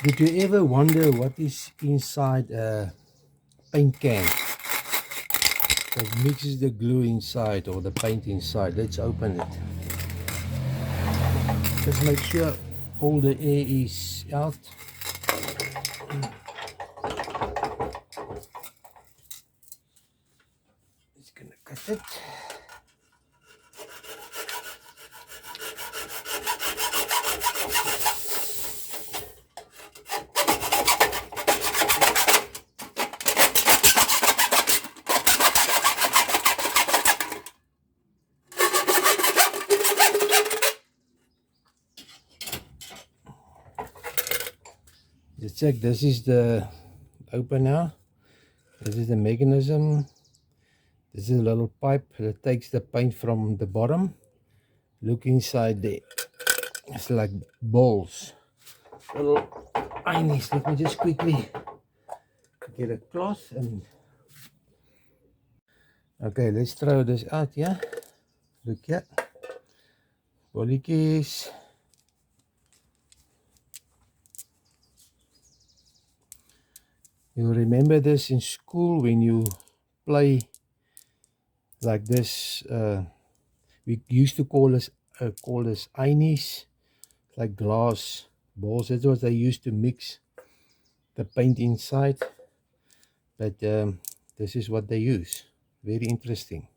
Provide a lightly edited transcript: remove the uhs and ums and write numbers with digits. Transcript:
Did you ever wonder what is inside a paint can that mixes the glue inside or the paint inside? Let's open it. Just make sure all the air is out. Just gonna cut it. Just check, this is the opener. This is the mechanism. This is a little pipe that takes the paint from the bottom. Look inside there. It's like balls. Little eyenies. Let me just quickly get a cloth and... Okay, let's throw this out here. Look here. Bolletjies. You remember this in school when you play like this. We used to call this eyenies, like glass balls. That's what they used to mix the paint inside. But this is what they use. Very interesting.